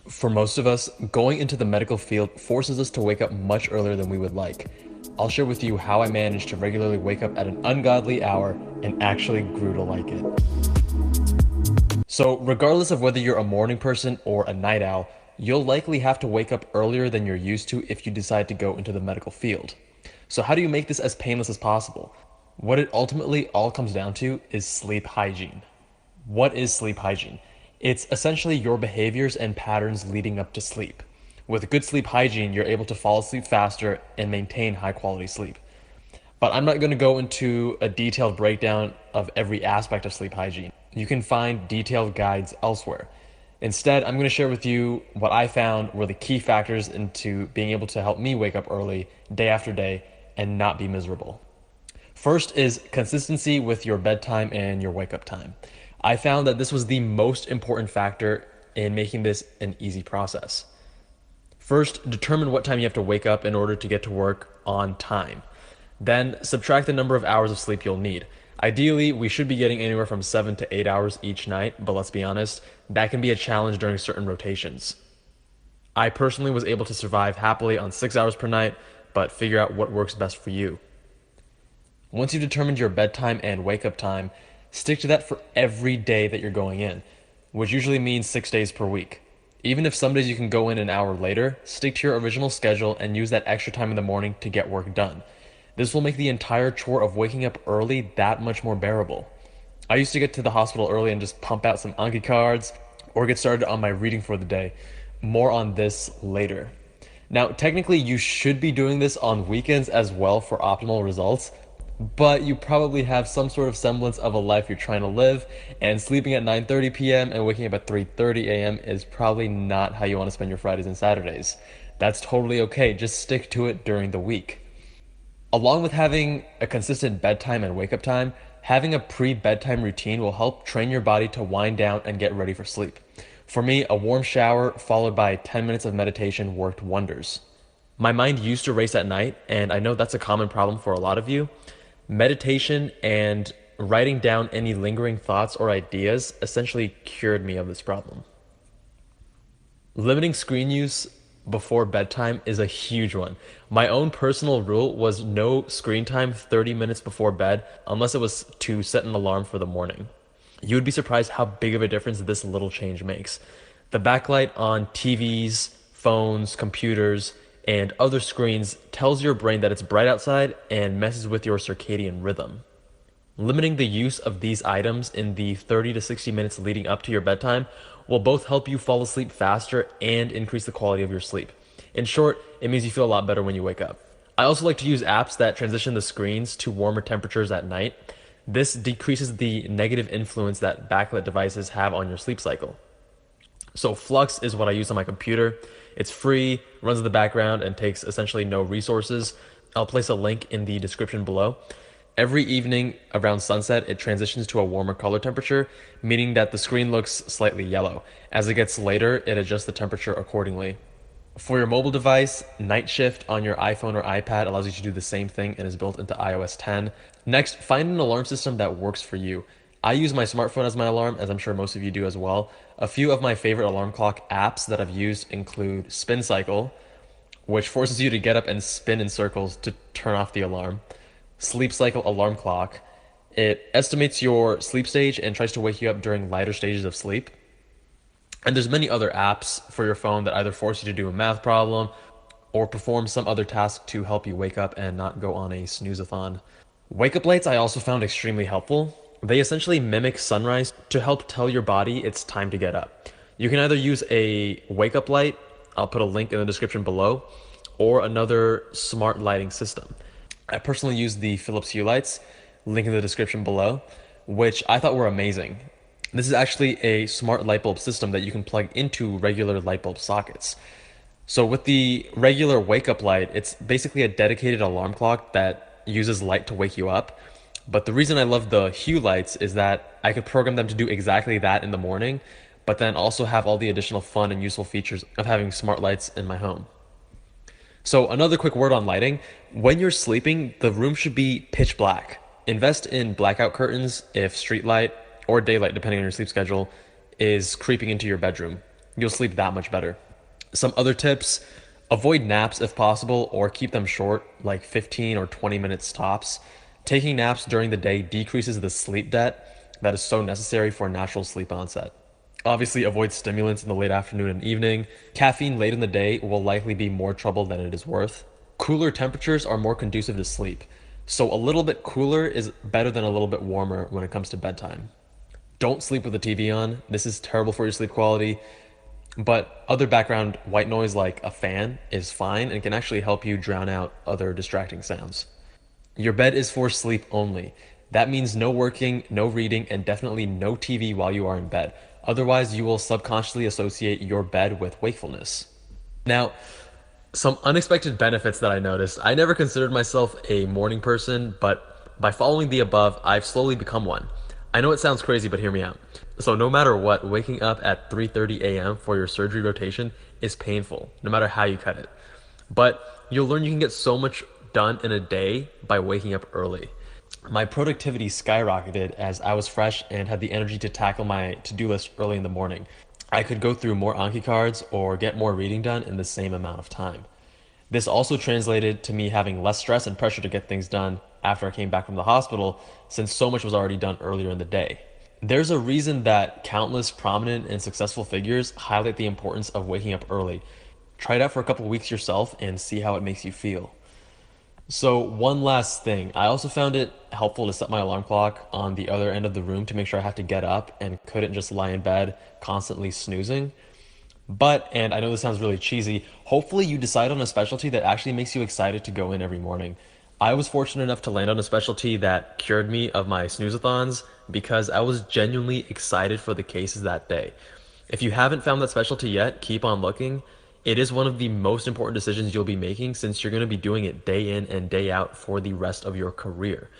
For most of us, going into the medical field forces us to wake up much earlier than we would like. I'll share with you how I managed to regularly wake up at an ungodly hour and actually grew to like it. So, regardless of whether you're a morning person or a night owl, you'll likely have to wake up earlier than you're used to if you decide to go into the medical field. So, how do you make this as painless as possible? What it ultimately all comes down to is sleep hygiene. What is sleep hygiene? It's essentially your behaviors and patterns leading up to sleep. With good sleep hygiene, you're able to fall asleep faster and maintain high quality sleep. But I'm not going to go into a detailed breakdown of every aspect of sleep hygiene. You can find detailed guides elsewhere. Instead, I'm going to share with you what I found were the key factors into being able to help me wake up early, day after day, and not be miserable. First is consistency with your bedtime and your wake up time. I found that this was the most important factor in making this an easy process. First, determine what time you have to wake up in order to get to work on time. Then, subtract the number of hours of sleep you'll need. Ideally, we should be getting anywhere from 7 to 8 hours each night, but let's be honest, that can be a challenge during certain rotations. I personally was able to survive happily on 6 hours per night, but figure out what works best for you. Once you've determined your bedtime and wake up time, stick to that for every day that you're going in, which usually means 6 days per week. Even if some days you can go in an hour later, stick to your original schedule and use that extra time in the morning to get work done. This will make the entire chore of waking up early that much more bearable. I used to get to the hospital early and just pump out some Anki cards or get started on my reading for the day. More on this later. Now, technically, you should be doing this on weekends as well for optimal results, but you probably have some sort of semblance of a life you're trying to live, and sleeping at 9:30 p.m. and waking up at 3:30 a.m. is probably not how you want to spend your Fridays and Saturdays. That's totally okay. Just stick to it during the week. Along with having a consistent bedtime and wake up time, having a pre-bedtime routine will help train your body to wind down and get ready for sleep. For me, a warm shower followed by 10 minutes of meditation worked wonders. My mind used to race at night, and I know that's a common problem for a lot of you. Meditation and writing down any lingering thoughts or ideas essentially cured me of this problem. Limiting screen use before bedtime is a huge one. My own personal rule was no screen time 30 minutes before bed unless it was to set an alarm for the morning. You would be surprised how big of a difference this little change makes. The backlight on TVs, phones, computers, and other screens tells your brain that it's bright outside and messes with your circadian rhythm. Limiting the use of these items in the 30 to 60 minutes leading up to your bedtime will both help you fall asleep faster and increase the quality of your sleep. In short, it means you feel a lot better when you wake up. I also like to use apps that transition the screens to warmer temperatures at night. This decreases the negative influence that backlit devices have on your sleep cycle. So Flux is what I use on my computer. It's free, runs in the background, and takes essentially no resources. I'll place a link in the description below. Every evening around sunset, it transitions to a warmer color temperature, meaning that the screen looks slightly yellow. As it gets later, it adjusts the temperature accordingly. For your mobile device, Night Shift on your iPhone or iPad allows you to do the same thing and is built into iOS 10. Next, find an alarm system that works for you. I use my smartphone as my alarm, as I'm sure most of you do as well. A few of my favorite alarm clock apps that I've used include Spin Cycle, which forces you to get up and spin in circles to turn off the alarm. Sleep Cycle Alarm Clock. It estimates your sleep stage and tries to wake you up during lighter stages of sleep. And there's many other apps for your phone that either force you to do a math problem or perform some other task to help you wake up and not go on a snooze-a-thon. Wake up lights I also found extremely helpful. They essentially mimic sunrise to help tell your body it's time to get up. You can either use a wake up light, I'll put a link in the description below, or another smart lighting system. I personally use the Philips Hue lights, link in the description below, which I thought were amazing. This is actually a smart light bulb system that you can plug into regular light bulb sockets. So with the regular wake up light, it's basically a dedicated alarm clock that uses light to wake you up. But the reason I love the Hue lights is that I could program them to do exactly that in the morning, but then also have all the additional fun and useful features of having smart lights in my home. So another quick word on lighting. When you're sleeping, the room should be pitch black. Invest in blackout curtains if street light or daylight, depending on your sleep schedule, is creeping into your bedroom. you'll sleep that much better. Some other tips: avoid naps if possible or keep them short, like 15 or 20 minutes tops. Taking naps during the day decreases the sleep debt that is so necessary for natural sleep onset. Obviously, avoid stimulants in the late afternoon and evening. Caffeine late in the day will likely be more trouble than it is worth. Cooler temperatures are more conducive to sleep, so a little bit cooler is better than a little bit warmer when it comes to bedtime. Don't sleep with the TV on. This is terrible for your sleep quality. But other background white noise like a fan is fine and can actually help you drown out other distracting sounds. Your bed is for sleep only. That means no working, no reading, and definitely no TV while you are in bed. Otherwise, you will subconsciously associate your bed with wakefulness. Now, some unexpected benefits that I noticed. I never considered myself a morning person, but by following the above, I've slowly become one. I know it sounds crazy, but hear me out. So no matter what, waking up at 3:30 a.m. for your surgery rotation is painful, no matter how you cut it. But you'll learn you can get so much done in a day by waking up early. My productivity skyrocketed as I was fresh and had the energy to tackle my to-do list early in the morning. I could go through more Anki cards or get more reading done in the same amount of time. This also translated to me having less stress and pressure to get things done after I came back from the hospital, since so much was already done earlier in the day. There's a reason that countless prominent and successful figures highlight the importance of waking up early. Try it out for a couple of weeks yourself and see how it makes you feel. So, one last thing. I also found it helpful to set my alarm clock on the other end of the room to make sure I have to get up and couldn't just lie in bed constantly snoozing. But, and I know this sounds really cheesy, hopefully you decide on a specialty that actually makes you excited to go in every morning. I was fortunate enough to land on a specialty that cured me of my snoozathons because I was genuinely excited for the cases that day. If you haven't found that specialty yet, keep on looking. It is one of the most important decisions you'll be making since you're going to be doing it day in and day out for the rest of your career.